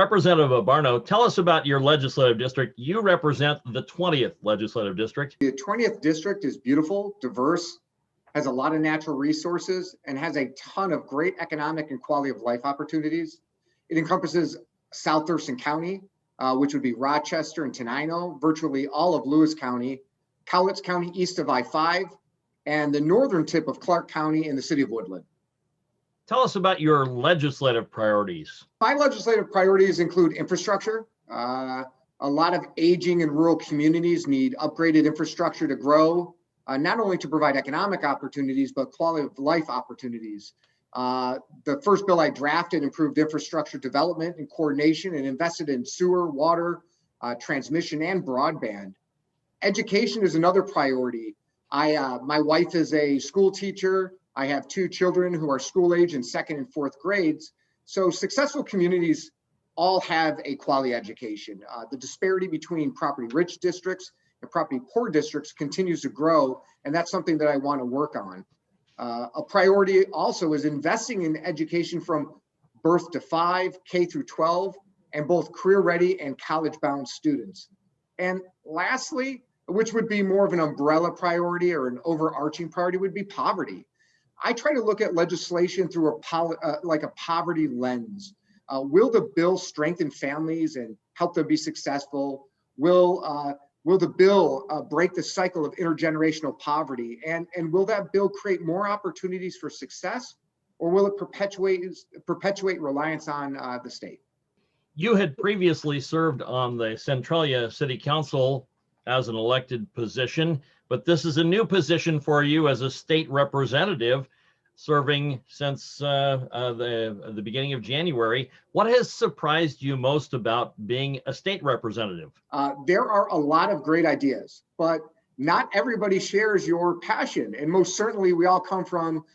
Representative Abbarno, tell us about your legislative district. You represent the 20th legislative district. The 20th district is beautiful, diverse, has a lot of natural resources, and has a ton of great economic and quality of life opportunities. It encompasses South Thurston County, which would be Rochester and Tenino, virtually all of Lewis County, Cowlitz County east of I-5, and the northern tip of Clark County in the city of Woodland. Tell us about your legislative priorities. My legislative priorities include infrastructure. A lot of aging and rural communities need upgraded infrastructure to grow, not only to provide economic opportunities, but quality of life opportunities. The first bill I drafted improved infrastructure development and coordination and invested in sewer, water, transmission, and broadband. Education is another priority. My wife is a school teacher. I have two children who are school age in second and fourth grades. So successful communities all have a quality education. The disparity between property rich districts and property poor districts continues to grow, and that's something that I want to work on. A priority also is investing in education from birth to 5, K through 12, and both career ready and college bound students. And lastly, which would be more of an umbrella priority or an overarching priority, would be poverty. I try to look at legislation through a poverty lens. Will the bill strengthen families and help them be successful? Will the bill break the cycle of intergenerational poverty? And will that bill create more opportunities for success, or will it perpetuate reliance on the state? You had previously served on the Centralia City Council as an elected position, but this is a new position for you as a state representative, serving since the beginning of January. What has surprised you most about being a state representative? There are a lot of great ideas, but not everybody shares your passion. And most certainly we all come from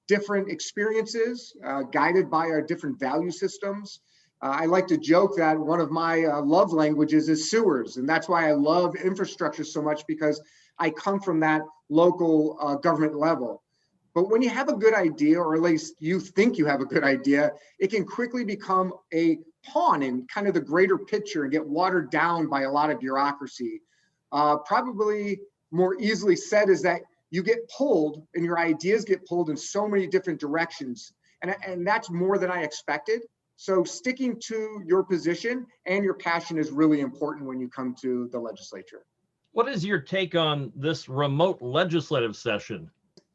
different experiences, guided by our different value systems. I like to joke that one of my love languages is sewers, and that's why I love infrastructure so much, because I come from that local government level. But when you have a good idea, or at least you think you have a good idea, it can quickly become a pawn in kind of the greater picture and get watered down by a lot of bureaucracy. Probably more easily said is that you get pulled, and your ideas get pulled in so many different directions. And that's more than I expected. So sticking to your position and your passion is really important when you come to the legislature. What is your take on this remote legislative session?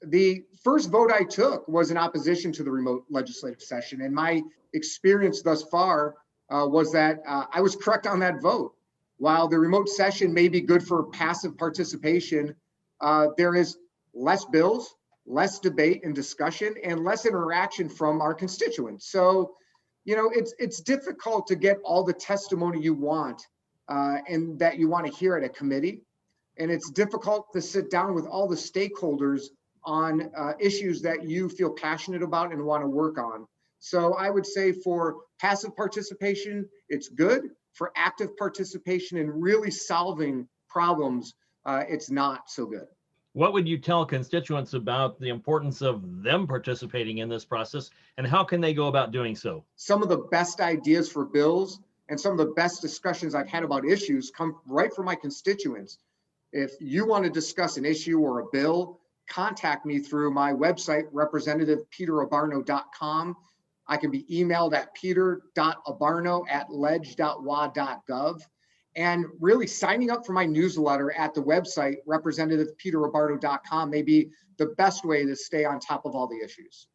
The first vote I took was in opposition to the remote legislative session. And my experience thus far was that I was correct on that vote. While the remote session may be good for passive participation, there is less bills, less debate and discussion, and less interaction from our constituents. So, you know, it's difficult to get all the testimony you want and that you want to hear at a committee. And it's difficult to sit down with all the stakeholders on issues that you feel passionate about and want to work on. So I would say for passive participation, it's good. For active participation and really solving problems, it's not so good. What would you tell constituents about the importance of them participating in this process, and how can they go about doing so? Some of the best ideas for bills and some of the best discussions I've had about issues come right from my constituents. If you want to discuss an issue or a bill, contact me through my website, representativepeterabbarno.com. I can be emailed at peter.abbarno@ledge.wa.gov. And really signing up for my newsletter at the website, representativepeterabbarno.com, may be the best way to stay on top of all the issues.